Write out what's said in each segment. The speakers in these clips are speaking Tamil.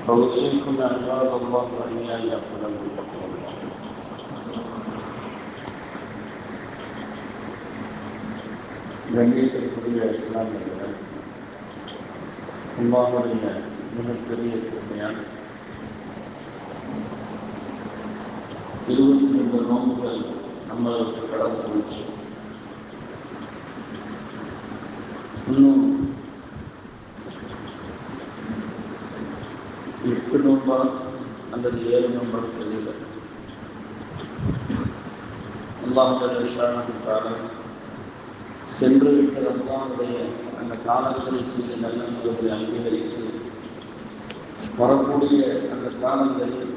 فأوصيكم عباد الله وإياي أولا بتقوى الله. கண்ணியத்திற்குரிய இஸ்லாமியர்கள், அல்லாஹ்வுடைய மிகப்பெரிய கிருபையால் 22 நோன்புகள் நம்மளுக்கு கடந்து போச்சு. இன்னும் 8 நோன்பா அல்லது 7 நோன்பா தெரியல. அல்லாஹ் சென்று விட்ட ரமலானுடைய அந்த காலங்களில் செய்த நல்லங்களை அங்கீகரித்து வரக்கூடிய அந்த காலங்களில்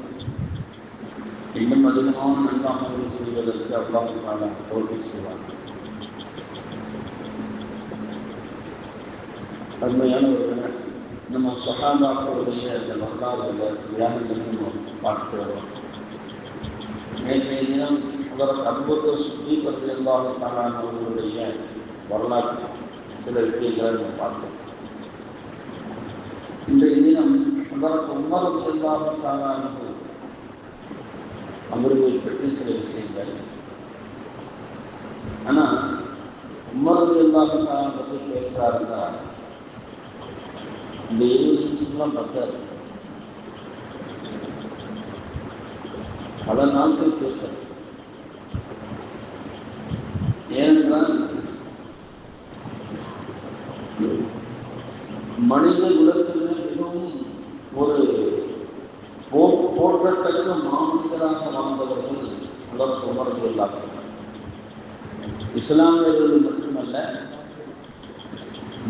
இன்னும் அதிகமான நல்ல அமல்களை செய்வதற்கு அல்லாஹ் தௌஃபீக் செய்வாங்க. அருமையானவர்கள், நம்ம சஹாபாக்களுடைய அந்த வரலாறுகளை தியாகங்களை நம்ம பார்த்துட்டு வரோம். நேற்றைய தினம் அபூ சித்தீக் ரலியல்லாஹு தஆலா அவர்களுடைய வரலாற்று சில விஷயங்களை நம்ம பார்த்தோம். இன்றைய தினம் உமர் ரலியல்லாஹு தஆலா அவர்களை பற்றி சில விஷயங்கள். ஆனால் உமர் ரலியல்லாஹு தஆலா பற்றி பேசுகிறாருன்னா இந்த 20 நிமிஷம்லாம் பத்தாது. பல நாட்கள் பேசணும். ஏனென்றால் மனித குலத்தில் மிகவும் ஒரு போற்றத்தக்க மாமனிதராக வாழ்ந்தவர்கள் உமர் ரலியல்லாஹு தஆலா. இஸ்லாமியர்கள் மட்டுமல்ல,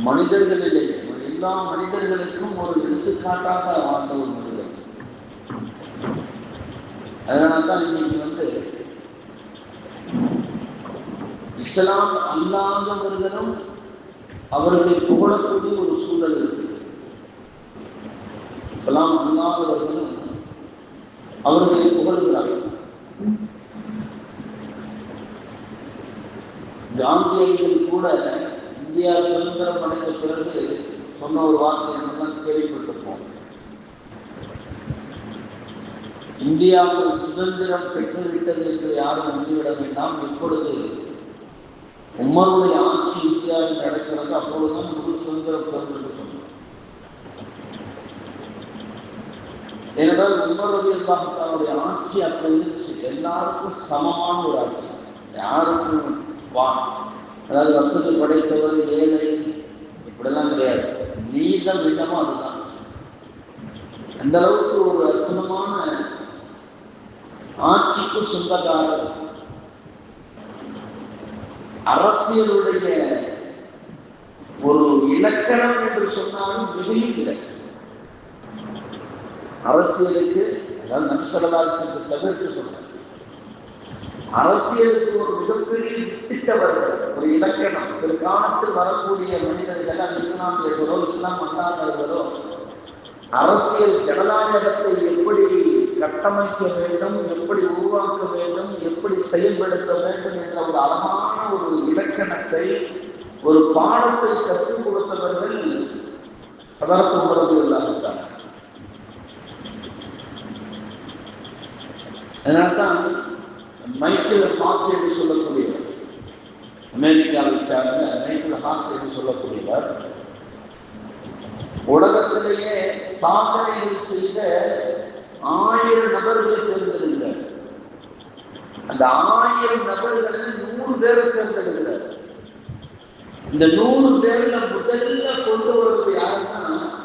மனிதர்களிலே எல்லா மனிதர்களுக்கும் ஒரு எடுத்துக்காட்டாக வாழ்ந்த ஒரு மனிதர். அதனால தான் இன்னைக்கு இஸ்லாம் அல்லாதவர்களும் அவர்களை புகழக்கூடிய ஒரு சூழல் இருக்கு. இஸ்லாம் அல்லாதவர்களும் அவர்களை புகழ்கிறார்கள். காந்தியடிகள் கூட இந்தியா சுதந்திரம் அடைந்த பிறகு சொன்ன ஒரு வார்த்தை என்னதான் கேள்விப்பட்டிருப்போம். இந்தியாவில் சுதந்திரம் பெற்றுவிட்டது என்று யாரும் நம்பிவிட வேண்டாம். இப்பொழுது உமருடைய ஆட்சி இந்தியாவில் நடக்கிறது, அப்பொழுதுதான் முழு சுதந்திரம் பெறும் என்று சொன்னார். ஏனென்றால் உமர் ரலியல்லாஹு தஆலாவுடைய ஆட்சி அப்படி இருந்துச்சு. எல்லாருக்கும் சமமான ஒரு ஆட்சி. யாருக்கும் அதாவது வசதி படைத்தவர் ஏழை இப்படிலாம் கிடையாது. நீதம் இல்லமோ அதுதான். அந்த அளவுக்கு ஒரு அற்புதமான ஆட்சிக்கு சொந்தக்காரர். அரசியலுடைய ஒரு இலக்கணம் என்று சொன்னாலும் மிகவும் இல்லை. அரசியலுக்கு அதாவது நபி ஸல்லல்லாஹு அலைஹி வஸல்லம் தவிர்த்து சொன்னார். அரசியலுக்கு ஒரு மிகப்பெரிய திட்டவர்கள், ஒரு இலக்கணம். ஒரு காலத்தில் வரக்கூடிய மனிதர்கள், அது இஸ்லாமியர்களோ இஸ்லாம் அல்லாதவர்களோ, அரசியல் ஜனநாயகத்தை எப்படி கட்டமைக்க வேண்டும், எப்படி உருவாக்க வேண்டும், எப்படி செயல்படுத்த வேண்டும் என்ற ஒரு அழகான ஒரு இலக்கணத்தை, ஒரு பாடத்தை கற்றுக் கொடுத்தவர்கள் ஹதரத் உமர் ரலியல்லாஹு தஆலா. அதனால்தான் மைக்கேல் ஹார்ட் என்று சொல்லக்கூடியவர், அமெரிக்காவை சார்ந்த மைக்கேல் ஹார்ட் என்று சொல்லக்கூடியவர், உலகத்திலேயே சாதனைகள் செய்த 1000 நபர்களை தேர்ந்தெடுக்கிறார். அந்த 1000 நபர்களில் 100 பேரை தேர்ந்தெடுக்கிறார். இந்த 100 பேர்ல முதல்ல கொண்டு வருவது யாருன்னா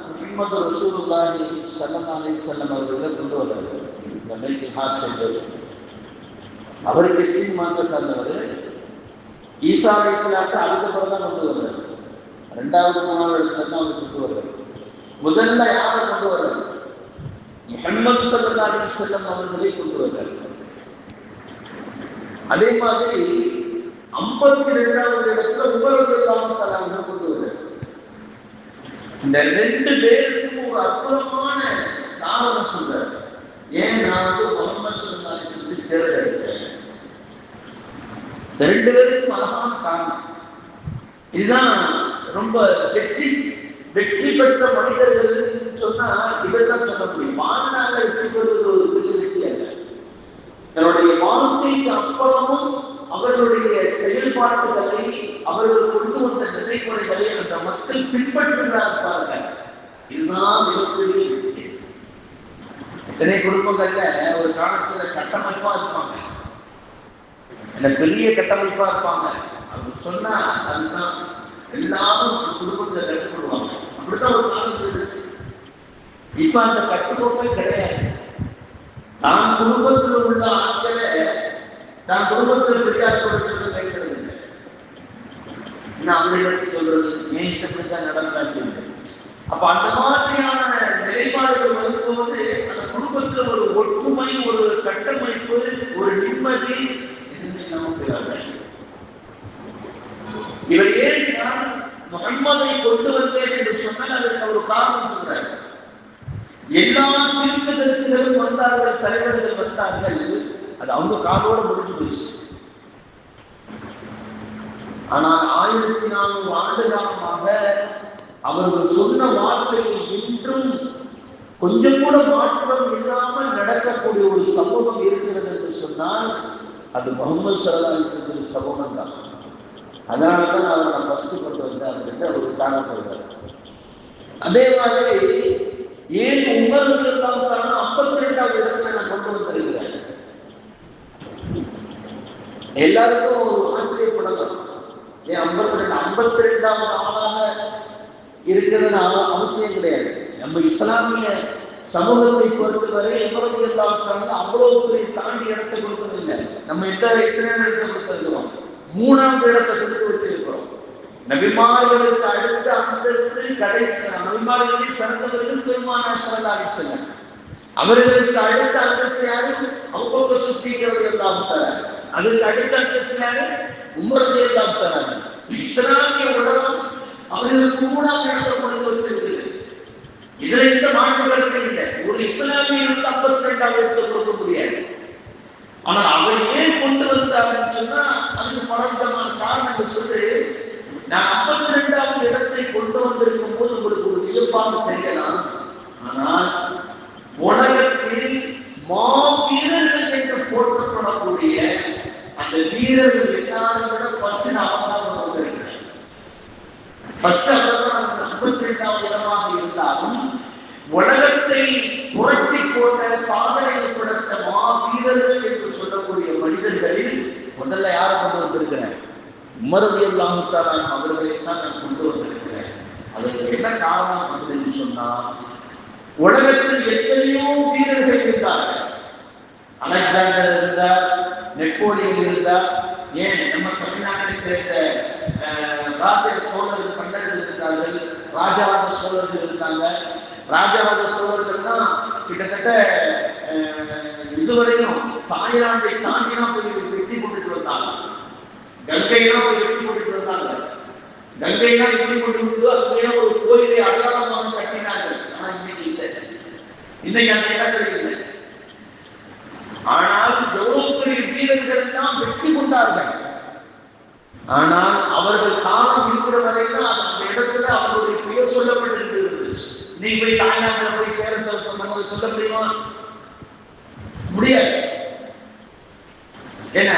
முஹம்மது ரசூலுல்லாஹி ஸல்லல்லாஹு அலைஹி வஸல்லம் அவர்களை கொண்டு வர்றாரு. இந்த மைக்கேல் ஹார்ட் என்பவர், அவர் கிறிஸ்டின் மார்க்க சார்ந்தவர். ஈசா அலைஹிஸ்ஸலாத்தை அதுக்கப்புறம் தான் கொண்டு வர்றாரு. 2வது 3வது இடத்துல தான் அவர் கொண்டு வர்றாரு. முதல்ல யாரை கொண்டு வர்றாரு? முஹம்மது ஸல்லல்லாஹு அலைஹி வஸல்லம் அவர்களை கொண்டு வர்றாரு. அதே மாதிரி 52வது இடத்துல உமர் ரலியல்லாஹு தஆலா அவர்கள் கொண்டு வர்றாரு. இந்த 2 பேருக்கும் ஒரு அற்புதமான காரணம் சொல்றாரு. ஏன் நான் முஹம்மது ஸல்லல்லாஹு அலைஹி வஸல்லம் தேர்ந்தெடுத்தேன். இந்த 2 பேருக்கும் அழகான காரணம். இதுதான் ரொம்ப வெற்றி பெற்ற மனிதர்கள் சொன்னா இதைத்தான் சொல்ல முடியும். வாழ்நாள வெற்றி பெறுவது ஒரு பெரிய வெற்றி அல்ல. தன்னுடைய வாழ்க்கைக்கு அப்புறமும் அவர்களுடைய செயல்பாட்டுகளை, அவர்கள் கொண்டு வந்த நிலைமுறைகளை அந்த மக்கள் பின்பற்றுகிறார்கள். இதுதான் மிகப்பெரிய வெற்றி. இத்தனை குடும்பங்கள்ல ஒரு காலத்துல கட்டமைப்பா இருப்பாங்க, பெரிய கட்டமைப்பா இருப்பாங்க. அவங்க சொன்னா அதுதான் எல்லாரும் குடும்பத்தை கட்டுப்படுவாங்க. அப்படித்தான் ஒரு காலத்துல இருந்துச்சு. இப்ப அந்த கட்டுக்கோப்பை கிடையாது. தான் குடும்பத்தில் உள்ள ஆட்களை தான் குடும்பத்தில் பிடிக்காத சொல்ல வைக்கிறது இல்லை. நான் அவர்களுக்கு சொல்றது ஏன் இஷ்டப்படிதான் நடந்தாங்க. அப்ப அந்த மாதிரியான நிலைப்பாடுகள் வரும்போது அந்த குடும்பத்துல ஒரு ஒற்றுமை, ஒரு கட்டமைப்பு, ஒரு நிம்மதி எதுவுமே நமக்கு. இவர் ஏன் நான் முஹம்மதை கொண்டு வந்தேன் என்று சொன்னால் அதற்கு ஒரு காரணம் சொல்றார். எல்லா தீர்க்கதரிசிகளும் வந்தார்கள், தலைவர்கள் வந்தார்கள், அது அவங்க காலோட முடிஞ்சு போச்சு. ஆனால் 1400 ஆண்டு காலமாக அவர்கள் சொன்ன வார்த்தையை இன்றும் கொஞ்சம் கூட மாற்றம் இல்லாமல் நடக்கக்கூடிய ஒரு சமூகம் இருக்கிறது என்று சொன்னால் அது முஹம்மது ஸல்லல்லாஹு அலைஹி வஸல்லம் சமூகம் தான். அதனால்தான் அவர் நான் ஃபர்ஸ்ட் கொண்டு வந்தேன் என்று அவர் காரணம் சொல்றாரு. அதே மாதிரி ஏன் உமர் ரலியல்லாஹு தஆலா 52வது இடத்துல நான் கொண்டு வந்திருக்கிறேன். எல்லாருக்கும் ஒரு ஆச்சரியப்படலாம். ஏன் 52வது ஆளாக இருக்கிறது அவசியம் கிடையாது. நம்ம இஸ்லாமிய சமூகத்தை பொறுத்தவரை உமர் ரலியல்லாஹு தஆலா அவ்வளவு பெரிய தாண்டி இடத்தை கொடுக்கவில்லை. நம்ம எத்தனை இடத்தை கொடுத்திருக்கிறோம்? 3வது இடத்தை கொடுத்து வச்சிருக்கிறோம். நபிமார்களுக்கு அடுத்த அந்தஸ்து கடைசி, நபிமார்களை சிறந்தவர்கள் பெருமானார் ஸல்லல்லாஹு அலைஹி வஸல்லம். அவர்களுக்கு அடுத்த அந்தஸ்து யாரு? அபூபக்கர் சித்திக் ரலியல்லாஹு தஆலா. அதுக்கு அடுத்த அந்தஸ்து யாரு? உமர் ரலியல்லாஹு தஆலா. இஸ்லாமிய உலகம் அவர்களுக்கு 3வது இடத்தை கொண்டு வச்சிருக்கு. இதுல எந்த மாற்று கருத்து இல்லை. ஒரு இஸ்லாமியனுக்கு 52வது இடத்தை கொடுக்க முடியாது. ஆனா அவர் ஏன் கொண்டு வந்தாருன்னு சொன்னா அதுக்கு பலவிதமான காரணங்கள் சொல்லி நான் 52வது இடத்தை கொண்டு வந்திருக்கும் போது உங்களுக்கு ஒரு வியப்பாக தெரியலாம். ஆனால் உலகத்தில் மாவீரர்கள் என்று போற்றப்படக்கூடிய அந்த வீரர்கள் எல்லாரும் விட ஃபர்ஸ்ட் நான் கொண்டு வந்திருக்கிறேன். ஃபர்ஸ்ட் அவர்தான் 52வது இடமாக இருந்தாலும் உலகத்தை புரட்டி போட்ட சாதனை படைத்த மாவீரர்கள் என்று சொல்லக்கூடிய மனிதர்களில் முதல்ல யாரை கொண்டு வந்திருக்கிறேன்? உமர் ரலியல்லாஹு தஆலா அவர்களைத்தான் நான் கொண்டு வந்திருக்கிறேன். அதற்கு என்ன காரணம் அப்படின்னு சொன்னா, உலகத்தில் எத்தனையோ வீரர்கள் இருந்தார்கள். அலெக்சாண்டர் இருந்தார், நெப்போலியன் இருந்தார், ஏன் நம்ம தமிழ்நாட்டை சேர்ந்த ராஜ சோழர்கள் பண்டர்கள் இருந்தார்கள், ராஜராஜ சோழர்கள் இருந்தாங்க. ராஜராஜ சோழர்கள் தான் கிட்டத்தட்ட இதுவரையும் தாய்லாந்தை தாண்டிதான் போய் வெற்றி கொண்டுட்டு வந்தாங்க. கங்கையெல்லாம் போய் வெற்றி கொண்டுட்டு வந்தாங்க. கங்கையெல்லாம் வெற்றி கொண்டு விட்டு அங்கேயும் ஒரு கோயிலை அடையாளமாக கட்டினார்கள். ஆனா இன்னைக்கு இல்லை, இன்னைக்கு அந்த இடத்துல இல்லை. ஆனால் எவ்வளவு பெரிய வீரர்கள் தான் வெற்றி கொண்டார்கள். ஆனால் அவர்கள் காலம் இருக்கிற வரைக்கும் அந்த இடத்துல அவர்களுடைய பெயர் சொல்லப்பட்டிருக்கிறது. நீ போய் தாய்லாந்துல போய் சேர செலுத்த சொல்ல முடியுமா? முடியாது. என்ன?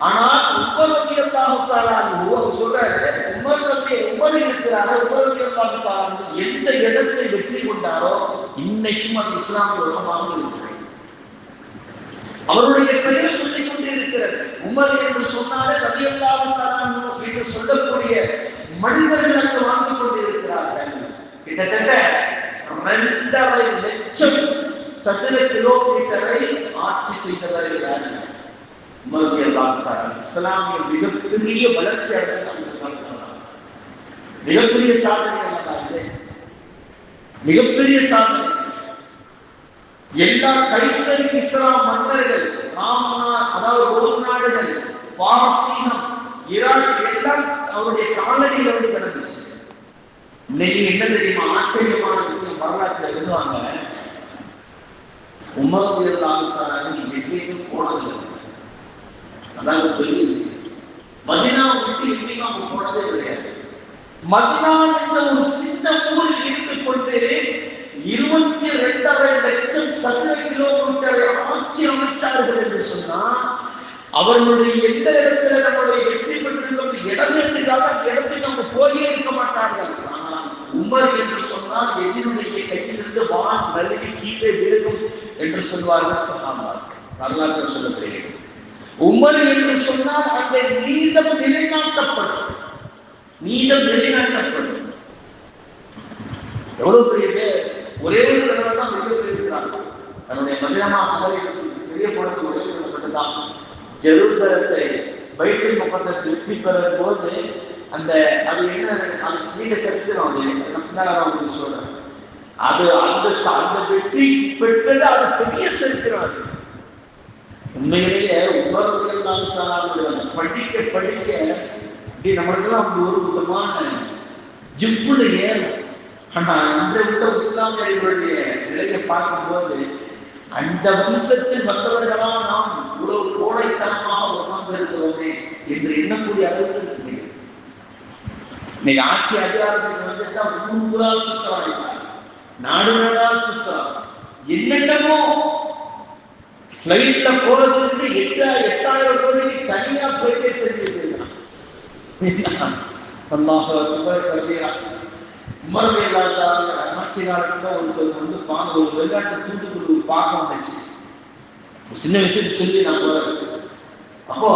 ஆனால் உமர் ரலியல்லாஹு தஆலா சொல்றாரு, உமர் இருக்கிறாரு. உமர் ரலியல்லாஹு தஆலா எந்த இடத்தை வெற்றி கொண்டாரோ இன்னைக்கும் அது இஸ்லாமிய வசமாக இருக்கிறது. அவருடைய பெயர் சொல்லிக் கொண்டே இருக்கிறது. உமர் என்று சொன்னாலே ரலியல்லாஹு தஆலா என்று சொல்லக்கூடிய மனிதர்கள் அங்கு வாழ்ந்து கொண்டிருக்கிறார்கள். கிட்டத்தட்ட 2.5 லட்சம் சதுர கிலோமீட்டரை ஆட்சி செய்தவர்கள் யாரு? உமர் ரலியல்லாஹு தஆலா. இஸ்லாமிய மிகப்பெரிய வளர்ச்சி அடைந்த மிகப்பெரிய சாதனை அல்ல, மிகப்பெரிய சாதனை. எல்லா கைசர் இஸ்லாம் மன்னர்கள், அதாவது ஒரு நாடுகள், பாரசீகம், ஈரான் எல்லாம் அவருடைய காலடியில் வந்து கிடந்துச்சு. இன்னைக்கு என்ன தெரியுமா ஆச்சரியமான விஷயம்? வரலாற்றில் எழுதுவாங்க, உமர் ரலியல்லாஹு தஆலா எங்கேயும் போனதில்லை. அதாவது பெரிய விஷயம். மதீனாவை விட்டு எங்கேயும் அவங்க போனதே கிடையாது. மதீனா என்ற ஒரு சின்ன ஊரில் இருந்து கொண்டு 22.5 லட்சம் சதுர கிலோமீட்டரை ஆட்சி அமைச்சார்கள் என்று சொன்னா, அவர்களுடைய எந்த இடத்துல நம்மளுடைய வெற்றி பெற்றிருந்தோம் இடமே தெரியாத அந்த இடத்துக்கு அவங்க போயே இருக்க மாட்டார்கள். ஆனால் உமர் என்று சொன்னால் எதிரினுடைய கையிலிருந்து வான் நழுவி கீழே விழுகும் என்று சொல்வார்கள் சஹாபாக்கள். வரலாற்று சொல்லப்படுகிறது. உமர் என்று சொன்னால் அந்த நீதம் நிலைநாட்டப்படும். நீதம் நிலைநாட்டப்படும். எவ்வளவு பெரிய பேர் ஒரே ஒரு தடவை தான் வெளியே போயிருக்கிறார்கள். தன்னுடைய மதினமா நகரை வெளியே போனது ஒரே சொல்லப்பட்டதான். ஜெருசலத்தை பைத்துல் முகத்தஸ் வெற்றி பெறும் போது அந்த அது என்ன அது கீழே சரித்திரம், அது பின்னால நான் உங்களுக்கு சொல்றேன். அது அந்த வெற்றி பெற்றது அது பெரிய சரித்திரம். அது உண்மையிலேயே உபர்வர்கள் படிக்க படிக்க இப்படி நம்மளுக்கெல்லாம் அப்படி ஒரு விதமான ஜிப்புன்னு ஏறும். ஆனா இந்த உள்ள இஸ்லாமியர்களுடைய நிலையை பார்க்கும்போது அந்த வம்சத்தில் வந்தவர்களா நாம் இவ்வளவு கோடைத்தனமாக உட்கார்ந்து இருக்கிறோமே என்று எண்ணக்கூடிய அளவுக்கு இருக்கு. இன்னைக்கு ஆட்சி அதிகாரத்துக்கு வந்துட்டா ஊரா சுத்தம், நாடு நாடா சுத்தம், என்னென்னமோ பிளைட்ல போறதுக்கு 8,000 கோடிக்கு தனியா பிளைட்டே செஞ்சு வச்சிருக்கான். ஆட்சி காலத்துல ஒருத்தர் வந்து ஒரு வெளிநாட்டு தூண்டுக்குழு பார்க்க வந்துச்சு. சின்ன விஷயத்தை சொல்லி நான் போறேன். அப்போ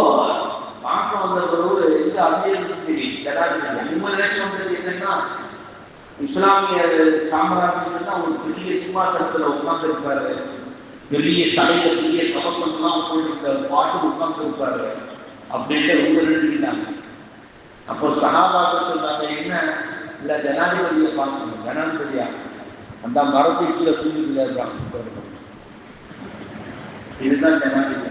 பார்க்க வந்தவரோடு எந்த அபியர்த்தி ஜனாதிபதி இவங்க நினைச்சு வந்தது என்னன்னா, இஸ்லாமிய சாம்ராஜ்யம்னா ஒரு பெரிய சிம்மாசனத்துல உட்கார்ந்து இருப்பாரு, பெரிய தலையில பெரிய கவசம்லாம் போட்டு பாட்டு உட்கார்ந்து இருப்பாரு அப்படின்ட்டு ரொம்ப எழுதிக்கிட்டாங்க. அப்போ சஹாபாக்கள் சொன்னாங்க, என்ன இல்ல ஜனாதிபதியை பார்க்கணும். ஜனாதிபதியா அந்த மரத்துக்கு கீழே தூங்கிக்குள்ள இருக்காங்க. இதுதான் ஜனாதிபதி.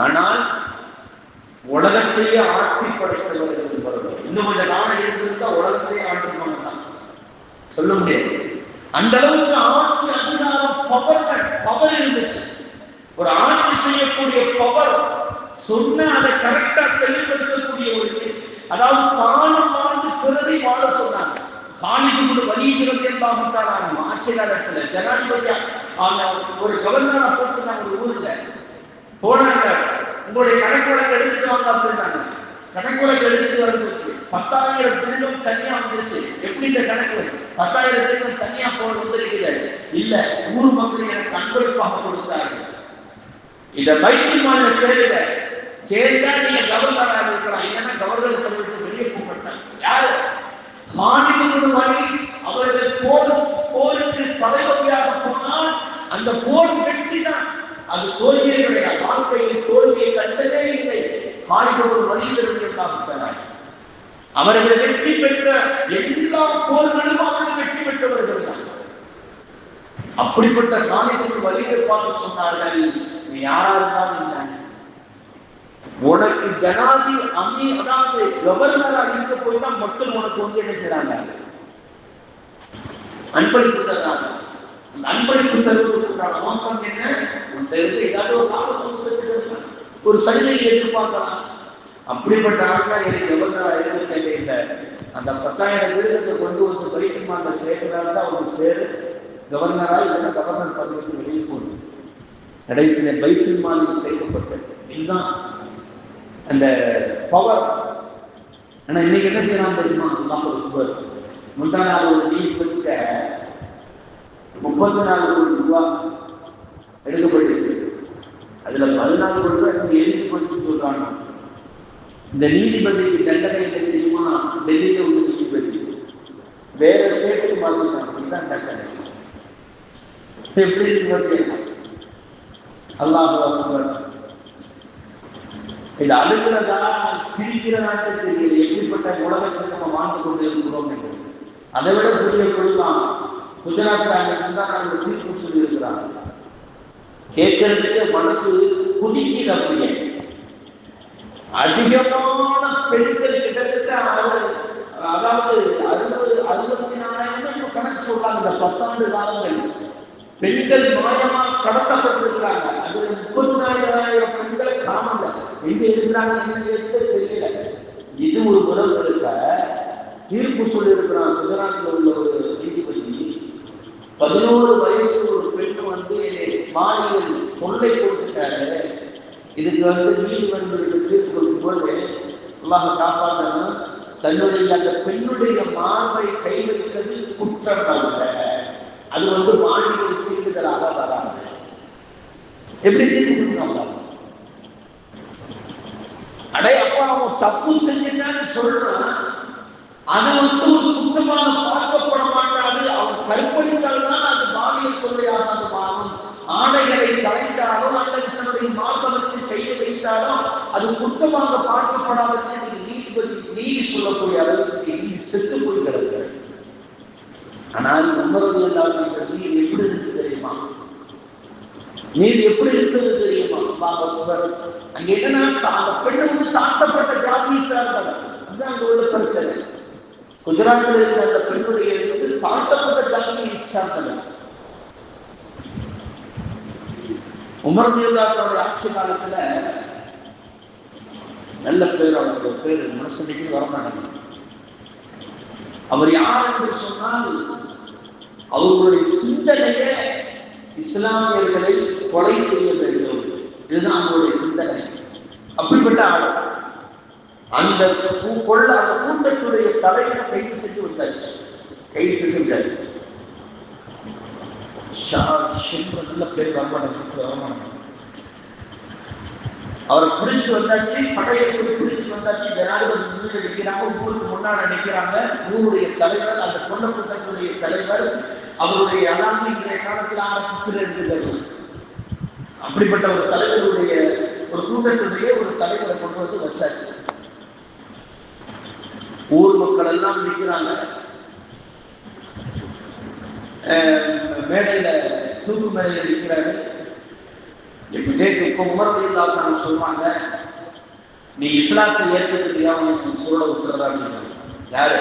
ஆனால் உலகத்தையே ஆட்சி படைத்தவர்கள் இன்னும் கொஞ்சம் நாளை இருந்திருந்தா உலகத்தையே ஆட்சி பண்ணலாம் சொல்ல முடியாது. அந்த அளவுக்கு ஆட்சி அதிகாரம் பவர் இருந்துச்சு. ஒரு ஆட்சி செய்யக்கூடிய பவர் சொன்ன அதை கரெக்டா செயல்படுத்தக்கூடிய ஒரு, அதாவது தானும் வாழ்ந்து பிறரை வாழ சொன்னாங்க. சாலிக்கு வலியுறுத்தி என்பாகத்தான் ஆட்சி காலத்துல ஜனாதிபதியா ஒரு கவர்னரா போட்டுருந்தாங்க. ஒரு ஊர்ல போனாங்க, உங்களுடைய கணக்கு வழக்கு எடுத்துட்டு வாங்க அப்படின்னாங்க. கணக்கு வழக்கு எடுத்துட்டு வரும்போது 10,000 தினம் தனியா வந்துருச்சு. எப்படி இந்த கணக்கு 10,000 தினம் தனியா வந்திருக்கிறது? இல்ல, ஊர் மக்கள் எனக்கு அன்பளிப்பாக கொடுத்தார்கள். இத பைத்துல் மால்ல சேருங்க, சேர்ந்தா நீங்க கவர்னராக இருக்கலாம், இல்லைன்னா கவர்னர் பதவிக்கு வெளியே போகப்பட்டாங்க. யாரு? ஹாலிதுல் வலீத் அவர்கள் போருக்கு பதவியாக போனால் அந்த போர் வெற்றி தான், அது தோல்வியே கிடையாது. வாழ்க்கையில் தோல்வியை கண்டதே இல்லை. ஹாலிதுல் வலீத் இருந்தாங்க. அவர்கள் வெற்றி பெற்ற எல்லா போர்களும் அவர்கள் வெற்றி பெற்றவர்கள் தான். அப்படிப்பட்ட ஹாலிதுல் வலீதை பார்த்து சொன்னார்கள், நீ யாரா இருந்தாலும் என்ன, உனக்கு ஜனாதி அதாவது கவர்னரா இருக்க போய்னா மக்கள் உனக்கு வந்து என்ன செய்யறாங்க, அன்பளிப்பு தர்றாங்க. அந்த அன்பளிப்பு தருவதற்கான நோக்கம் என்ன? உன்கிட்ட இருந்து ஏதாவது ஒரு லாபத்தை ஒரு சலுகையை எதிர்பார்க்கலாம். அப்படிப்பட்ட ஆட்கள் எனக்கு கவர்னரா இருக்க தேவையில்லை. அந்த 10,000 விருதத்தை கொண்டு வந்து பைத்துல் மால்ல சேர்க்கிறாங்க. அவங்க சேரு கவர்னரா இல்லைன்னா கவர்னர் பதவிக்கு வெளியே போகணும். கடைசியில பைத்துல் மாலில் சேர்க்கப்பட்டது. இதுதான் அந்த பவர். ஆனா இன்னைக்கு என்ன செய்யலாம் தெரியுமா? அல்லாஹ் முந்தா நாள் ஒரு நீட் கொடுக்க 34 கோடி ரூபாய் எடுக்கப்பட்டுச்சு. அதுல 14 கோடி ரூபாய் எழுதி கொடுத்து சொல்றாங்க. இந்த நீதிபதிக்கு தண்டனை என்ன தெரியுமா? டெல்லியில உள்ள நீதிபதி வேற ஸ்டேட்டுக்கு மாற்றினாங்க. இதுதான் தண்டனை. எப்படி இருக்கு? அல்லாஹ் அக்பர். இது அழுகிறதா சிரிக்கிறதான்னு தெரியல. எப்படிப்பட்ட உலகத்தில் நம்ம வாழ்ந்து கொண்டு இருக்கிறோம் என்று. அதை விட பெரிய கொடுக்கலாம். குஜராத்ல அன்னைக்கு தீர்ப்பு சொல்லி இருக்கிறாங்க. கேட்கறதுக்கு மனசு குதிக்குது. அப்படியே அதிகமான பெண்கள் கிட்டத்தட்ட அதாவது 64,000 கணக்கு சொல்றாங்க. இந்த 10 ஆண்டு காலங்கள் பெண்கள் மாயமா கடத்தப்பட்டிருக்கிறாங்க. அதுல 34,000 பெண்களை காணல. எங்க இருக்கிறாங்க என்ன தெரியல. இது ஒரு புறம் இருக்க, தீர்ப்பு சொல்லியிருக்கிறான். குஜராத்தில் உள்ள ஒரு நீதிபதி 11 வயசு ஒரு பெண்ணு மாளிகையில் தொல்லை கொடுத்துட்டாரு. இதுக்கு நீதிமன்றங்களுக்கு தீர்ப்பு கொடுக்கும்போது அல்லாஹ் காப்பாற்றணும், தன்னுடைய அந்த பெண்ணுடைய மார்பை கை வைத்தது குற்றம் அல்ல, அது மாளிகையில் தீர்ப்புதலாக வராங்க. எப்படி தீர்ப்பு கொடுக்குறாங்க? அடே அப்பா, அவன் தப்பு செஞ்சிட்டான்னு சொல்றான், அது ஒரு குற்றமாக பார்க்கப்பட மாட்டாது. அவன் கற்பழித்தால்தான் அது பாலியல் தொல்லையாக அது மாறும். ஆடைகளை கலைத்தாலோ அல்லது தன்னுடைய மார்பகத்தில் கையை வைத்தாலோ அது குற்றமாக பார்க்கப்படாது. நீதிபதி நீதி சொல்லக்கூடிய அளவுக்கு நீதி செத்து போய் கிடக்கிறது. ஆனால் உமரது நீதி எப்படி இருக்கு தெரியுமா? நீதி எப்படி இருந்தது தெரியுமா? அங்க என்னன்னா, அந்த பெண்ணு தாழ்த்தப்பட்ட ஜாதியை சார்ந்தவர். அதுதான் அங்க உள்ள பிரச்சனை. குஜராத்தில் இருந்த அந்த பெண்ணுடைய தாழ்த்தப்பட்ட ஜாதியை சார்ந்தவர். உமரது இல்லாதவருடைய ஆட்சி காலத்துல நல்ல பேர், அவருடைய பேர் மனசடிக்கு வரமாட்டாங்க. அவர் யார் என்று சொன்னால், அவர்களுடைய சிந்தனைய இஸ்லாமியர்களை கொலை செய்ய வேண்டும், இதுதான் அவங்களுடைய சிந்தனை. அப்படிப்பட்ட ஆள். அந்த கூட்டத்துடைய தலைவனை கைது செஞ்சு வந்தாச்சு. கைது செஞ்சு வந்தாரு. நல்ல பேர் வரமாட்டாங்க. அவரை பிடிச்சிட்டு வந்தாச்சு, படையெடுப்பு பிடிச்சிட்டு வந்தாச்சு. ஜனாதிபதி முன்னாடி நிற்கிறாங்க, ஊருக்கு முன்னாடி நிற்கிறாங்க. ஊருடைய தலைவர், அந்த கொல்லக்கூட்டத்துடைய தலைவர், அவருடைய அதாவது இன்றைய காலத்தில் RSS எடுத்துக்கிறது. அப்படிப்பட்ட ஒரு தலைவருடைய ஒரு கூட்டத்துடைய ஒரு தலைவரை கொண்டு வந்து வச்சாச்சு. ஊர் மக்கள் எல்லாம் நிற்கிறாங்க. மேடையில தூக்கு மேடையில நிற்கிறாரு. இப்போ உமரது சொல்லுவாங்க, நீ இஸ்லாத்தை ஏற்றுக்கிறியா, உனக்கு சொல்ல விட்டுறதா? யாரு?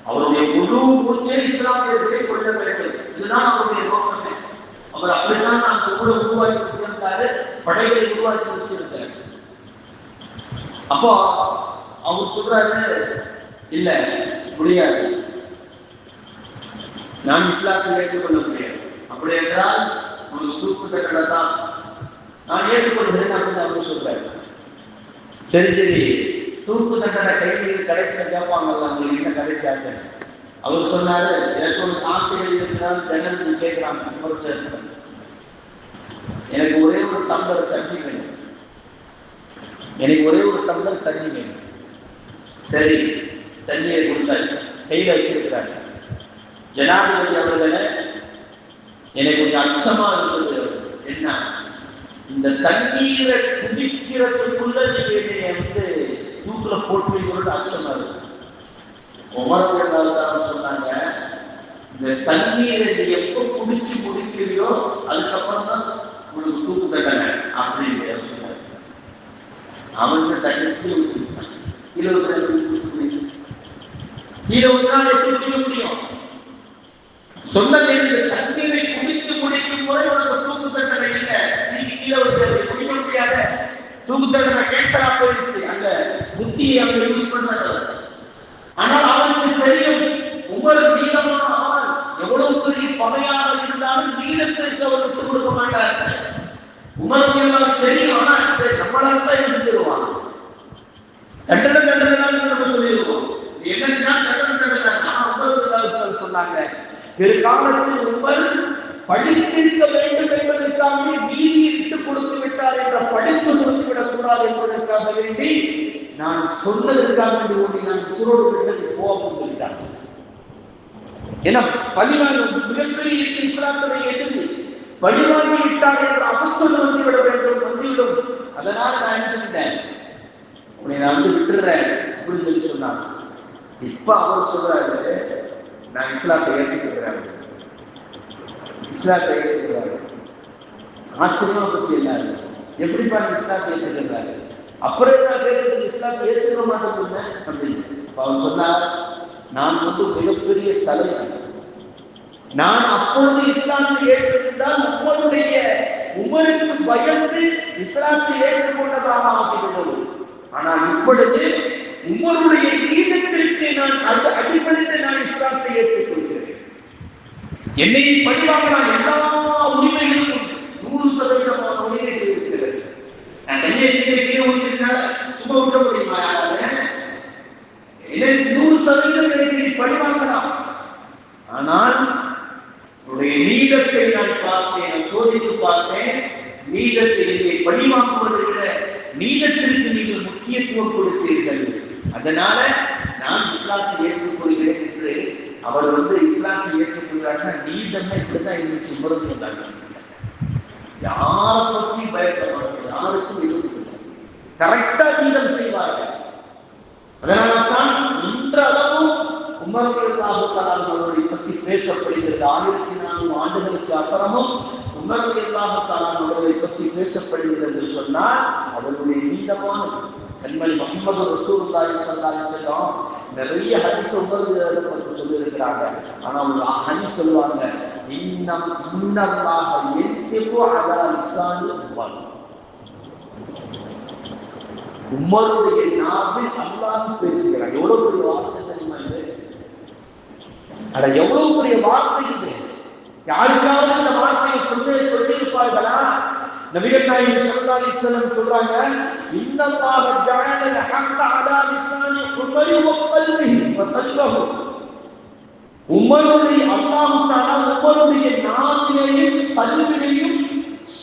அவருடைய முழு மூச்சே இஸ்லாமியர்களை கொள்ள வேண்டும், இதுதான் அவருடைய நோக்கமே. அவர் அப்படித்தான் அந்த ஊரை உருவாக்கி வச்சிருந்தாரு, படைகளை உருவாக்கி வச்சிருந்தாரு. அப்போ அவர் சொல்றாரு, இல்ல முடியாது, நான் இஸ்லாத்தை ஏற்றுக்கொள்ள முடியாது. அப்படி என்றால் உங்களுக்கு தூக்கு தண்டனை தான், நான் ஏற்றுக்கொள்கிறேன் அப்படின்னு அவர் சொல்றாரு. சரி சரி, தூக்கு தண்டனை கைதிகள் கடைசியில் கேட்பாங்கல்ல, உங்களுக்கு என்ன கடைசி ஆசை? அவர் சொன்னாரு, எனக்கு ஒரு ஆசைகள் இருக்கிறார். ஜனலுக்கு கேட்கிறாங்க, எனக்கு ஒரே ஒரு டம்ளர் தண்ணி வேணும், எனக்கு ஒரே ஒரு டம்ளர் தண்ணி வேணும். சரி, தண்ணியை கொடுத்தாச்சு, கையில் வச்சிருக்கிறாங்க. ஜனாதிபதி அவர்களே, எனக்கு கொஞ்சம் அச்சமா இருந்தது. என்ன, இந்த தண்ணீரை குடிக்கிறதுக்குள்ள நீங்க என்னை தூக்குல போட்டுவீங்களோட அச்சமா இருக்கு. உமர் சொன்னாங்க, இந்த தண்ணீரை நீ எப்ப குடிச்சு முடிக்கிறியோ அதுக்கப்புறம் தான் உங்களுக்கு தூக்கு தண்டனை அப்படின்னு சொன்னாங்க. அவனுக்கு தண்ணி கீழே எப்படி குடிக்க முடியும்? சொன்னது தண்ணீரை குடித்து முடிக்கும் போது உனக்கு தூக்கு தண்டனை இல்லை, நீங்க கீழே குடிக்க முடியாத, தூக்கு தண்டனை கேன்சலா போயிடுச்சு. அந்த புத்தியை அவங்க யூஸ் பண்ணாங்க. ஆனால் அவனுக்கு தெரியும், ஒவ்வொரு நீளமான ஆள் எவ்வளவு பெரிய பகையாக இருந்தாலும் நீளத்திற்கு அவர் விட்டு கொடுக்க மாட்டார். உமருக்கு தெரியும், ஆனா நம்மளால தான் என்ன செஞ்சிருவான், தண்டனை தான் நம்ம சொல்லிடுவோம். என்னன்னா தண்டனை தான் சொன்னாங்க. பிற்காலத்தில் உமர் படித்திருக்க வேண்டும் என்பதற்காக நீதியை விட்டுக் கொடுத்து விட்டார் என்ற படிச்சு கொடுத்துவிடக் கூடாது என்பதற்காக வேண்டி, நான் சொன்னதற்காக வேண்டி ஓடி நான் சிரோடு போக சொல்லிட்டாங்க. ஏன்னா பழிவாங்க மிகப்பெரிய இஸ்லாத்துடைய எதிர்ப்பு, பழிவாங்கி விட்டார் என்ற அபச்சொல் வந்துவிட வேண்டும், வந்துவிடும். அதனால நான் என்ன செஞ்சிட்டேன், உன்னை நான் விட்டுறேன் அப்படின்னு சொல்லி சொன்னாங்க. இப்ப அவர் சொல்றாரு, நான் இஸ்லாத்தை ஏற்றுக்கிறாரு, இஸ்லாத்தை ஏற்றுக்கிறாரு. ஆச்சரியமா போச்சு எல்லாரும், எப்படிப்பா நீ இஸ்லாத்தை ஏற்றுக்கிறாரு? அப்புறம் நான் கேட்டதுக்கு இஸ்லாத்தை ஏற்றுக்கிற மாட்டேன் அப்படின்னு. அவர் சொன்னார், நான் மிகப்பெரிய தலைவர், நான் அப்பொழுது இஸ்லாத்தை ஏற்றிருந்தால் உமருக்கு பயந்து இஸ்லாத்தை ஏற்றுக்கொண்டதாக ஆகிவிடும். ஆனால் இப்பொழுது உமருடைய நீதத்திற்கு நான் அந்த அடிப்படையை நான் இஸ்லாத்தை ஏற்றுக்கொள்கிறேன். என்னை பழிவாங்கலாம் எல்லா உரிமைகளும் 100% உரிமைகள் இருக்கிறது. நான் கையை கீழே ஒன்றினால சும்மா விட முடியுமா? எனக்கு 100% எனக்கு நீ பழிவாங்கலாம். ஆனால் உன்னுடைய நீதத்தை நான் பார்த்தேன், சோதித்து பார்த்தேன். நீதத்தை என்னை பழிவாங்குவதை விட நீதத்திற்கு நீங்கள் முக்கியத்துவம் கொடுத்தீர்கள். அதனால நான் இஸ்லாத்தை ஏற்றுக்கொள்கிறேன் என்று அவர் இஸ்லாத்தை ஏற்றுக்கொள்கிறாருன்னா நீதம்னா இப்படிதான் இருந்துச்சு. உமரது வந்தாங்க, யாரை பற்றி பயப்படுவாங்க, யாருக்கும் எதுவும் கரெக்டா நீதம் செய்வார்கள். அதனால்தான் இன்றளவும் உமரது அவர்களை பற்றி பேசப்படுகிறது. 1400 ஆண்டுகளுக்கு அப்புறமும் உமரது அவர்களை பற்றி பேசப்படுகிறது என்று சொன்னால் அவர்களுடைய நீதமான கண்மணி முஹம்மது ரசூலுல்லாஹி ஸல்லல்லாஹு அலைஹி வஸல்லம் நிறைய ஹதீஸ் உமரது பற்றி சொல்லியிருக்கிறாங்க. ஆனா ஒரு ஹதீஸ் சொல்லுவாங்க, இன்னல்லாஹ யன்திகு அலா லிசானி உமர். உமருடைய நாவில் அல்லாஹ் பேசுகிறார். எவ்வளவு பெரிய வார்த்தை தெரியுமா இது? அட எவ்வளவு பெரிய வார்த்தை இது! யாருக்காவது அந்த வார்த்தையை சொல்லியிருப்பார்களா? நபிகள் நாயகம் ஸல்லல்லாஹு அலைஹி வஸல்லம் சொல்றாங்க, இன்னல்லாஹ ஜஅல அல்-ஹக்க அலா லிசானி உமர் வ கல்பிஹி வ கல்பஹு. உமருடைய அல்லாஹ் தஆலா உமருடைய நாவிலேயும் கல்விலேயும்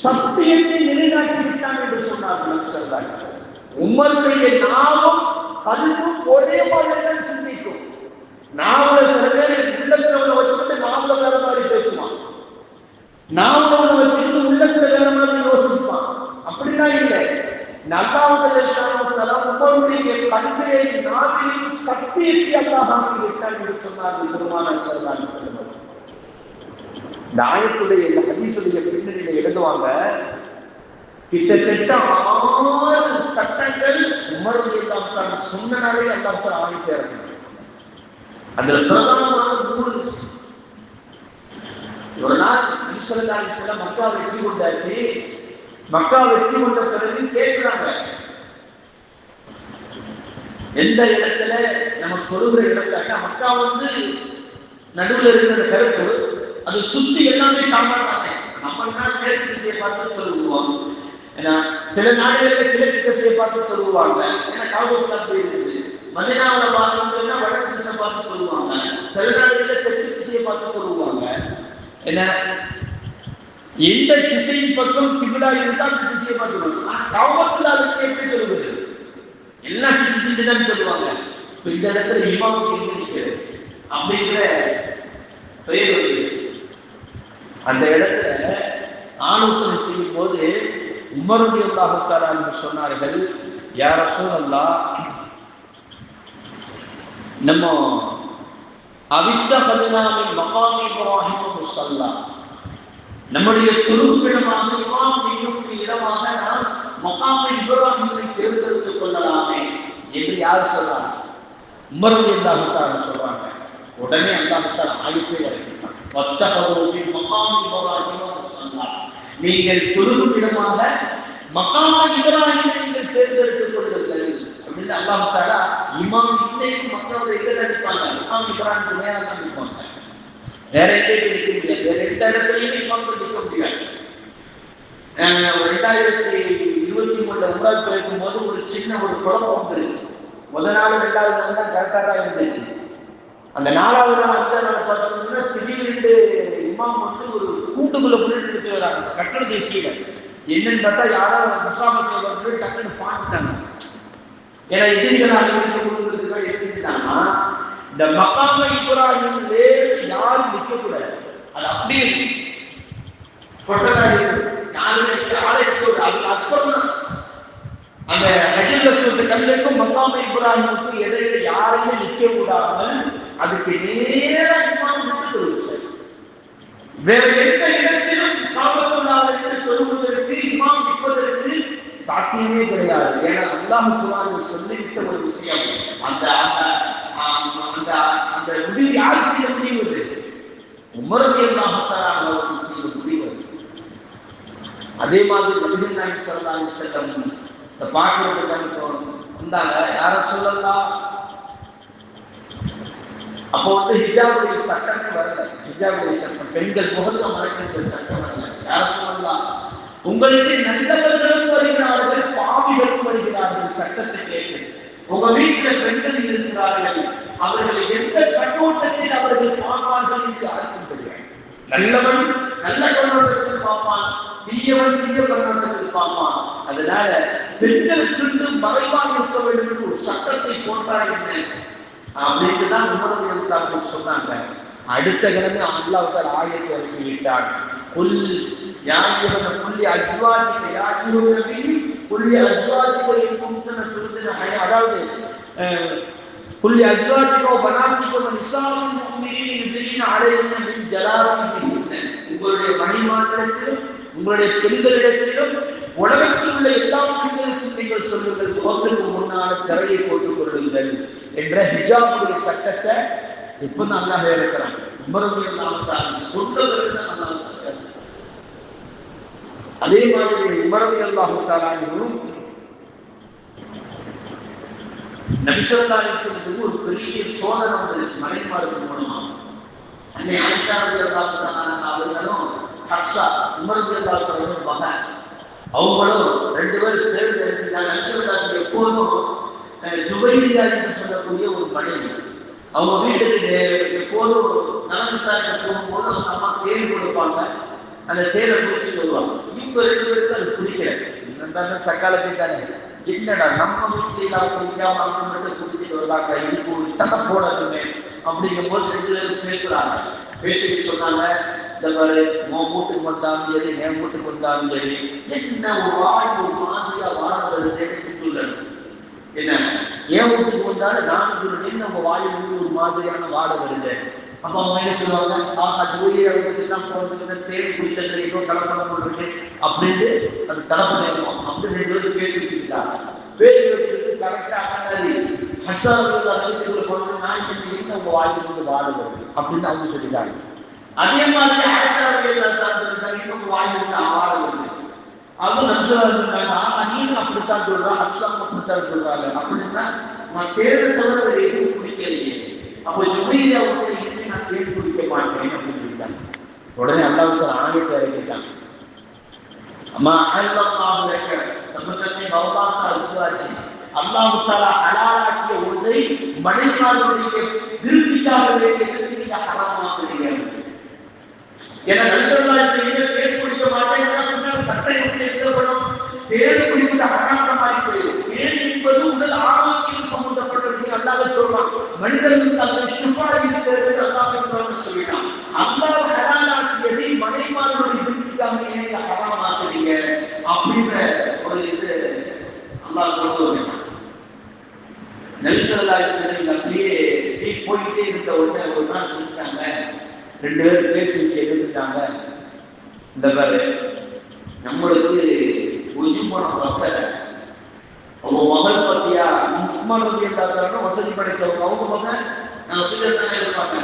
சத்தியத்தை நிலைநாட்டி விட்டான் என்று சொன்னார்கள் நபி ஸல்லல்லாஹு அலைஹி வஸல்லம். உமருடைய நாவும் கல்பும் ஒரே மாதிரி தான் சிந்திக்கும். நாவல சில பேர் உள்ளத்துல வச்சுக்கிட்டு நாவல வேற மாதிரி பேசுவான், நாவல வச்சுக்கிட்டு உள்ளத்துல வேற மாதிரி யோசிப்பான். அப்படிலாம் இல்லை. உங்களுடைய கல்வியை நாவிலையும் சத்தியத்தை அல்லாஹ் ஆக்கி விட்டான் என்று சொன்னார்கள் பெருமானார் ஸல்லல்லாஹு அலைஹி வஸல்லம். இந்த ஆயத்துடைய இந்த ஹதீஸுடைய பின்னணியில எழுதுவாங்க, கிட்டத்தட்ட 6 சட்டங்கள் உமர் ரலியல்லாஹு தஆலா சொன்னனாலே அல்லாஹ் தஆலா ஆயத்தை இறக்கினார். அதுல பிரதானமான 3 விஷயம். ஒரு நாள் நபி ஸல்லல்லாஹு அலைஹி வஸல்லம் மக்கா வெற்றி கொண்டாச்சு. மக்கா வெற்றி கொண்ட பிறகு கேட்கிறாங்க, எந்த இடத்துல நம்ம தொழுகிற இடத்துல, மக்கா நடுவில் இருக்கிற கருப்பு, அதை சுத்தி எல்லாமே காப்பாற்றாங்க. நம்ம மேற்கு திசையை பார்த்து தொழுகுவோம். ஏன்னா சில நாடுகளில் கிழக்கு திசையை பார்த்து தொழுவாங்க. ஏன்னா காவல் அப்படி இருக்குது. மதீனாவுல பார்த்தோம்னா வடக்கு திசை பார்த்து தொழுவாங்க. சில நாடுகளில் தெற்கு திசையை பார்த்து தொழுவாங்க. என்ன எந்த திசையின் பக்கம் கிபிலா இருந்தால் அந்த திசையை பார்த்து. ஆனா காவத்துல அதுக்கு எப்படி தொழுவது? எல்லாம் சுற்றி தான் சொல்லுவாங்க. இப்ப இந்த இடத்துல இமாமுக்கு எங்க நிற்கிறது அப்படிங்கிற பெயர் வருது. அந்த இடத்துல ஆலோசனை செய்யும் போது உமர் ரலியல்லாஹு தஆலா சொன்னார்கள், யா ரசூலல்லாஹ், நம்ம அவித்தஹதுனாமின் மகாமி இப்ராஹிம் முஸல்லா, நம்முடைய தொழுகையிடமாக இமாம் நிற்கக்கூடிய இடமாக நாம் மகாமி இப்ராஹிமை தேர்ந்தெடுத்துக் கொள்ளலாமே என்று யார் சொல்றாங்க? உமர் ரலியல்லாஹு தஆலா சொல்றாங்க. உடனே அல்லாஹ் தஆலா ஆயத்தை இறக்கினார், வத்தஹதுனாமின் மகாமி இப்ராஹிம் முஸல்லா, நீங்கள் தொழுகையிடமாக மகாம இப்ராஹிமை நீங்கள் தேர்ந்தெடுத்துக் கொள்ளுங்கள் அப்படின்னு அல்லாஹ் தஆலா இமாம் இன்னைக்கு மக்களோட எங்க நிற்பாங்க? மகாம இப்ராஹிமுக்கு நேரம் தான் நிற்பாங்க. வேற எங்கேயும் நிற்க முடியாது. வேற எந்த இடத்துலையுமே இமாம்கள் நிற்க முடியாது. 2023 உம்ராவுக்கு போயிருக்கும் போது ஒரு சின்ன குழப்பம் வந்துருச்சு. முதல் நாள் 2வது நாள் தான் கரெக்டாக தான் இருந்துச்சு. அந்த 4வது நாள் 5வது நாள் பார்த்தோம்னா திடீர்னு இமாம் ஒரு கூட்டுக்குள்ள முன்னிட்டு வராங்க, கட்டணத்துக்கு கீழே. என்னன்னு பார்த்தா யாரோ முசாஃபா வந்து டக்குன்னு பாட்டுட்டாங்க. ஏன்னா எதிரிகளாக இருக்கிறதுக்காக எடுத்துக்கிட்டாங்கன்னா இந்த மகாம இப்ராஹிம் யாரும் நிற்க கூடாது. அது அப்படியே அந்த கல்லுக்கும் மகாம இப்ராஹிமுக்கும் இடையில யாருமே நிற்க கூடாமல் அதுக்கு நேரமா விட்டு தொழுவிச்சார். வேற எந்த இடத்திலும் காபத்துல்லாஹ்வை தொழுவதற்கு இமாம் நிற்பதற்கு சாத்தியமே கிடையாது. ஏன்னா அல்லாஹ் குர்ஆனில் சொல்லிவிட்ட ஒரு விஷயம். அந்த முடிவு யார் செய்ய முடிவது? உமர் ரலியல்லாஹு தஆலா அவர்கள் செய்ய முடிவு. அதே மாதிரி நபிகள் நாயகம் ஸல்லல்லாஹு அலைஹி வஸல்லம் இந்த பார்க்கிறதுக்கு வந்தாங்க. யார சொல்லலாம்? அப்போ ஹிஜாபுடைய சட்டமே வரல. ஹிஜாபுடைய சட்டம், பெண்கள் முகத்தை மறைக்கின்ற சட்டம் வரல. யார சொல்லலாம்? உங்களுக்கு நல்லவர்களும் வருகிறார்கள், பாவிகளும் வருகிறார்கள். சட்டத்தை கேட்டு உங்க வீட்டில் பெண்கள் இருக்கிறார்கள், அவர்களை எந்த கண்ணோட்டத்தில் அவர்கள் பார்ப்பார்கள் என்று யாருக்கும் தெரியாது. நல்லவன் நல்ல கண்ணோட்டத்தில் பார்ப்பான், தீயவன் தீய கண்ணோட்டத்தில் பார்ப்பான். அதனால பெண்களுக்கு மறைவாக இருக்க வேண்டும் என்று ஒரு சட்டத்தை போட்டார் என்ன அப்படின்ட்டு தான் உமரது எழுத்தாளர்கள் சொன்னாங்க. அடுத்த கிழமை அல்லாஹ் ஆயத்தை இறக்கி விட்டான். குல் யாயுன குல்லி அஸ்வாஜிக யாயுன நபி குல்லி அஸ்வாஜிக இன் குன்துன துரிதுன ஹயா, அதாவது குல்லி அஸ்வாஜிக வ பனாத்திக வ நிசாஉல் முஃமினீன யுத்ரீன அலைஹின்ன மின் ஜலாபிஹின்ன, உங்களுடைய மனைவிமார்களிடத்திலும் உங்களுடைய பெண்களிடத்திலும் உலகத்தில் உள்ள எல்லா பெண்களுக்கும் நீங்கள் சொல்லுங்கள், முகத்துக்கு முன்னால திரையை போட்டுக் கொள்ளுங்கள் என்ற ஹிஜாபுடைய சட்டத்தை இப்பதான் அல்லாஹ் இருக்கிறான். அதே மாதிரி உமரது அல்லாஹு தஆலாவும் நபி ஸல்லல்லாஹு அலைஹி வஸல்லம் ஒரு பெரிய சோதனை வந்துருச்சு மனைவிமாருக்கு மூலமா. அன்னை ஆயிஷா ரலியல்லாஹு தஆலா அவர்களும் ஹப்ஸா உமரது அல்லாஹு தஆலாவோட மகன், அவங்களும் ரெண்டு பேரும் சேர்ந்து எடுத்துட்டாங்க. நபி ஸல்லல்லாஹு அலைஹி வஸல்லம் எப்போதும் ஜுபைரியா என்று சொல்லக்கூடிய ஒரு மனைவி, அவங்க வீட்டுக்கு எப்போதும் நலம் விசாரிக்க போகும்போது அவங்க அம்மா தேன் கொடுப்பாங்க. அந்த தேனை குடிச்சுட்டு வருவாங்க. இவங்க ரெண்டு பேருக்கு அது பிடிக்கல. சக்காலத்துக்கு தானே, என்னடா நம்ம வீட்டில் எல்லாம் குடிக்காம அவங்க மட்டும் குடிச்சிட்டு வருவாங்க, இதுக்கு ஒரு தடை போடணுமே அப்படிங்கும் போது ரெண்டு பேரும் பேசுறாங்க. பேசிட்டு சொன்னாங்க, இந்த மாதிரி உன் வீட்டுக்கு வந்தாலும் சரி என் வீட்டுக்கு வந்தாலும் சரி என்ன ஒரு வாய் ஒரு மாதிரியா வாழ்வது சொல்லணும். என்ன என் வீட்டுக்கு வந்தாலும் நானும் சொல்லணும், என்ன உங்க வாயிலிருந்து ஒரு மாதிரியான வாட வருது. அப்ப அவங்க என்ன சொல்லுவாங்க, ஜோதியை வீட்டுக்கு தான் போறது, தேடி குடித்தது ஏதோ கலப்படம் போடுறது அப்படின்ட்டு அது கலப்படம் இருக்கும் அப்படின்னு ரெண்டு பேரும் பேசி வச்சுக்கிட்டாங்க. பேசி வச்சுக்கிட்டு கரெக்டா அண்ணாதி ஹர்ஷாவுக்கு அளவுக்கு போனோம், நான் என்ன உங்க வாயிலிருந்து வாட வருது அப்படின்னு அவங்க சொல்லிட்டாங்க. அதே மாதிரி இன்னும் வாயிலிருந்து வாட வருது. அவங்க நம்சலா இருந்தாங்க, நீனும் அப்படித்தான் சொல்றான், ஹர்ஷாவும் அப்படித்தான் சொல்றாங்க அப்படின்னா நான் தேவை தவிர வேற எதுவும் குடிக்கிறீங்க. அப்போ ஜுபைரியா இருந்து நான் தேடி குடிக்க மாட்டேன் அப்படின்னு சொல்லிட்டாங்க. உடனே அல்லாஹ் ஆயத்தை இறக்கிட்டாங்க. அம்மா அல்லாஹ் அல்லாஹ் தஆலா ஹலாலாக்கிய ஒன்றை மனைவிமார்களுடைய விருப்பிக்காக வேண்டியதற்கு நீங்க ஹராமாக்குறீங்க. ஏன்னா நபிசல்லாஹு தேடி குடிக்க மாட்டேங்கிறா சட்டை எடுக்கப்படும், தேடி குடிப்பது ஹராம் மாதிரி போயிடும். தேன் என்பது உடல் ஆரோக்கியம் சம்பந்தப்பட்ட விஷயம். அல்லாஹ் சொல்றான், மனிதர்களுக்கு அதில் சுபா இருக்கிறது அல்லாஹ் சொல்லிட்டான். அல்லாஹ் ஹலாலாக்கியதை மனைவிமார்களுடைய திருப்திக்காக நீங்க ஹராமாக்குறீங்க அப்படின்ற ஒரு இது அல்லாஹ் கொண்டு வந்தான். நபி ஸல்லல்லாஹு அலைஹி வஸல்லம் அப்படியே போயிட்டே இருந்த உடனே ஒரு நாள் சொல்லிட்டாங்க, ரெண்டு பேரும் பேசிட்டு என்ன செஞ்சாங்க, இந்த பாரு நம்மளுக்கு உஜுமனம் பக்கல, அவங்க மகள் பத்தியா முகமது எல்லாத்தாலும் வசதி படைச்சவங்க, அவங்க மகன் நான் வசதியானே இருப்பாங்க.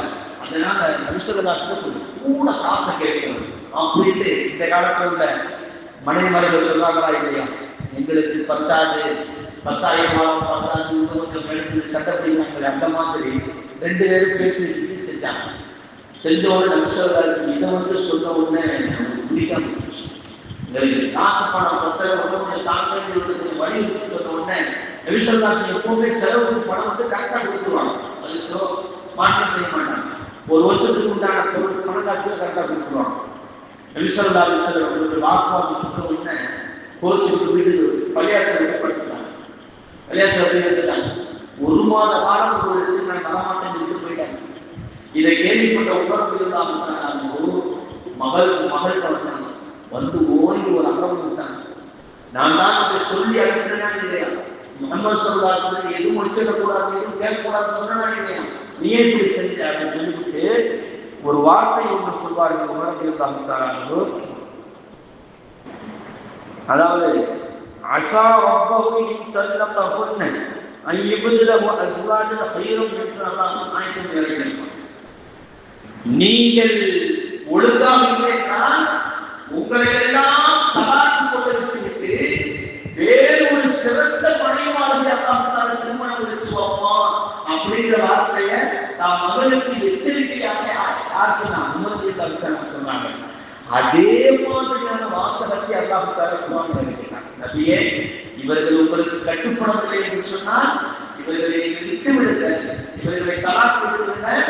அதனால நபிசல்லாத்துக்கு கூட காசை கேட்கணும் அப்படின்ட்டு இந்த காலத்துல உள்ள மனைவிமார்கள் சொல்றாங்களா இல்லையா, எங்களுக்கு 10,000 10,000 கொஞ்சம் எடுத்து சட்டை பிடிக்கிறாங்க. அந்த மாதிரி ரெண்டு பேரும் பேசிட்டு செஞ்சாங்க. செஞ்சோட நபிசல்லாத்து இதை சொன்ன உடனே பிடிக்காம காசு பணம் வலியுறுத்தி சொன்ன உடனே நபிசல்லாத்து எப்பவுமே செலவுக்கு பணம் கரெக்டா கொடுத்துருவாங்க, அதுக்கு மாற்றம் செய்ய மாட்டாங்க. ஒரு வருஷத்துக்கு உண்டான பொருள் பணக்காசுல கரெக்டா கொடுத்துருவாங்க. நபிசல்லாத்து வாக்குவாதம் கொடுத்த உடனே கோச்சுக்கு வீடு பள்ளியாசல் படுத்துட்டாங்க. பள்ளியாசல் எப்படி எடுத்துட்டாங்க, 1 மாத காலம் ஒரு இடத்துக்கு நான் வரமாட்டேன்னு சொல்லிட்டு போயிட்டாங்க. இதை கேள்விப்பட்ட உணர்வு மகள்கிட்ட வந்தாங்க, வந்து ஓங்கி ஒரு அறம் விட்டாங்க. நான் தான் அதை சொல்லி அனுப்பினா இல்லையா, முகமது ஸல்லல்லாஹு அலைஹி வஸல்லம் எதுவும் வச்சிடக்கூடாது எதுவும் கேட்கக்கூடாது சொன்னா இல்லையா, நீயே இப்படி செஞ்ச அப்படின்னு சொல்லிவிட்டு ஒரு வார்த்தை ஒன்று சொல்வார்கள் உமர் ரலியல்லாஹு தஆலா அன்ஹு. அதாவது அஸா ரப்பஹு இன் தல்லகஹுன்ன அன் யுப்திலஹு அஸ்வாஜன் கைரும் என்று அல்லாஹ் ஆயத்தை இறக்கினார். நீங்கள் ஒழுங்காக இருந்தால் உங்களை எல்லாம் தலாக் சொல்லிவிட்டு வேறு ஒரு சிறந்த மனைவிமார்களை அல்லாஹ் முடிச்சுவோம் அப்படிங்கிற வார்த்தையை நான் மகளுக்கு எச்சரிக்கையாக யார் சொன்னா உமரது தடுக்க சொன்னாங்க. அதே மாதிரியான வாசகத்தை அல்லாஹ் தரக்குவாங்க இருக்கிறார். நபியே, இவர்கள் உங்களுக்கு கட்டுப்படவில்லை என்று சொன்னால் இவர்களை விட்டு விடுங்கள், இவர்களை தலாக் விடுங்கள்.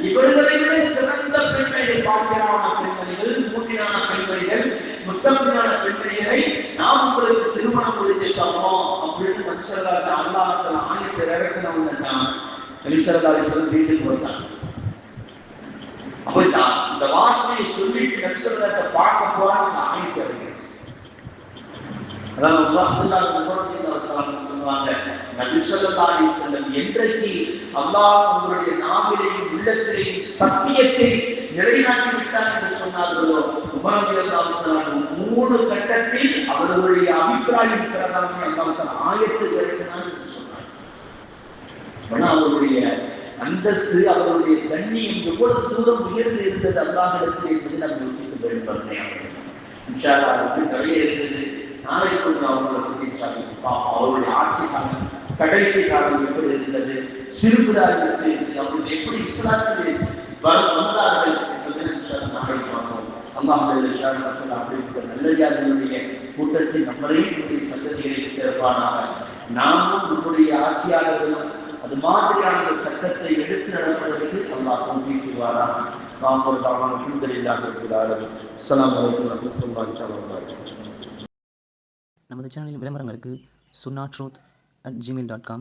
இவர்களை விட சிறந்த பெண்மைகள், பாக்கியரான பெண்மணிகள், மூட்டினான பெண்மணிகள், முத்தமிழான பெண்மணிகளை நாம் உங்களுக்கு திருமணம் முடித்து தரோம் அப்படின்னு நபிசரதாசி அல்லாஹ்வுக்கு ஆணிட்டு இறக்கினவங்க நபிசரதாசி வீட்டுக்கு போட்டாங்க. அப்போ இந்த வார்த்தையை சொல்லிட்டு நபிசரதாசை பார்க்க போறாங்க. ஆணிட்டு இறங்கிடுச்சு. என்றைக்கு அல்லாஹ் உங்களுடைய நாவிலையும் உள்ளத்திலையும் சத்தியத்தை நிலைநாட்டி விட்டார் என்று சொன்னார்களோ, மூணு கட்டத்தில் அவர்களுடைய அபிப்பிராயம் பிரகாரம் அல்லாஹ் ஆயத்து இறக்கினார் என்று சொன்னார். அவர்களுடைய அந்தஸ்து, அவர்களுடைய கண்ணியம் எவ்வளவு தூரம் உயர்ந்து இருந்தது அல்லாஹ்விடத்தில் என்பதை நாம் யோசிக்க வேண்டும். நிறைய இருந்தது. நாளைக்கு கொஞ்சம் அவங்களை பற்றி பார்ப்போம். அவருடைய ஆட்சி காலம், கடைசி காலம் எப்படி இருந்தது, சிறுபிராயத்து அவர்கள் எப்படி இஸ்லாத்தில் வந்தார்கள் என்பதை நாளைக்கு பார்ப்போம். அப்படிப்பட்ட நல்லடியார்களுடைய கூட்டத்தில் நம்மளையும் நம்முடைய சந்ததிகளை சேர்ப்பானாக. நாமும் நம்முடைய ஆட்சியாளர்களும் அது மாதிரியான சட்டத்தை எடுத்து நடப்பதற்கு அல்லாஹ் தௌஃபீக் செய்வாராக. நாம் ஒரு தாவான அல்ஹம்துலில்லாஹி ரப்பில் ஆலமீன். அஸ்ஸலாமு அலைக்கும் வரஹ்மத்துல்லாஹி வபரகாத்துஹு. நமது சேனலில் விளம்பரங்களுக்கு sunnatruth@gmail.com